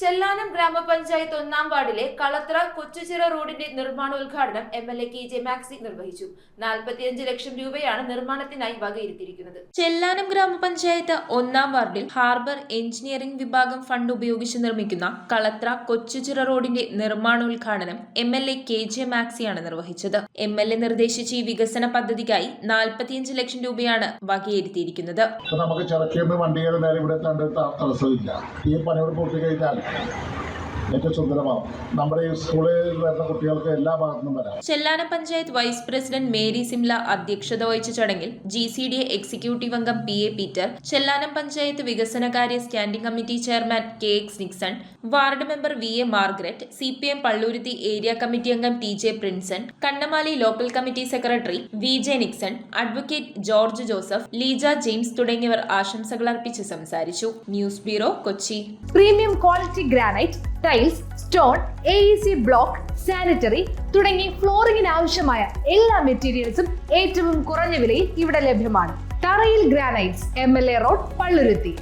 ചെല്ലാനം ഗ്രാമപഞ്ചായത്ത് 1-ാം വാർഡിലെ കളത്ര കൊച്ചുചിറ റോഡിന്റെ നിർമ്മാണോദ്ഘാടനം എംഎൽഎ KJ മാക്സി നിർവഹിച്ചു. 45 ലക്ഷം രൂപയാണ് നിർമ്മാണത്തിനായി വകയിരുത്തിയിരിക്കുന്നത്. ചെല്ലാനം ഗ്രാമപഞ്ചായത്ത് 1-ാം വാർഡിൽ ഹാർബർ എഞ്ചിനീയറിംഗ് വിഭാഗം ഫണ്ട് ഉപയോഗിച്ച് നിർമ്മിക്കുന്ന കളത്ര കൊച്ചുചിറ റോഡിന്റെ നിർമ്മാണോദ്ഘാടനം എംഎൽഎ KJ മാക്സിയാണ് നിർവഹിച്ചത്. എംഎൽഎ നിർദ്ദേശിച്ച ഈ വികസന പദ്ധതിക്കായി 45 ലക്ഷം രൂപയാണ് വകയിരുത്തിയിരിക്കുന്നത്. നമുക്ക് ചിറക്കിയെന്ന് വണ്ടികളുടെ നേരെ ഇവിടെ തടസ്സമില്ല. ഈ പണിയോട് പൂർത്തിക്കഴിഞ്ഞാൽ ഏറ്റവും സുന്ദരമാവും. നമ്മുടെ ഈ സ്കൂളിൽ വരുന്ന കുട്ടികൾക്ക് എല്ലാ ഭാഗത്തുനിന്നും വരാം. Chellanam panchayat vice president Mary Simla അധ്യക്ഷത വഹിച്ച ചടങ്ങിൽ GCDA എക്സിക്യൂട്ടീവ് അംഗം PA പീറ്റർ, ചെല്ലാനം പഞ്ചായത്ത് വികസനകാര്യ standing committee chairman KX Nixon, ward member VA Margaret, CPM Palluruthy area committee അംഗം TJ Prinson, Kannamaly local committee secretary VJ Nixon, advocate George Joseph, Leeja James തുടങ്ങിയവർ ആശംസകൾ അർപ്പിച്ച് സംസാരിച്ചു. News bureau, Kochi. Premium quality granite, tiles, stone, AEC block, sanitary തുടങ്ങി ഫ്ലോറിംഗിന് ആവശ്യമായ എല്ലാ മെറ്റീരിയൽസും ഏറ്റവും കുറഞ്ഞ വിലയിൽ ഇവിടെ ലഭ്യമാണ്. തറയിൽ ഗ്രാനൈറ്റ്സ്, MLA റോഡ്, പള്ളുരുത്തി.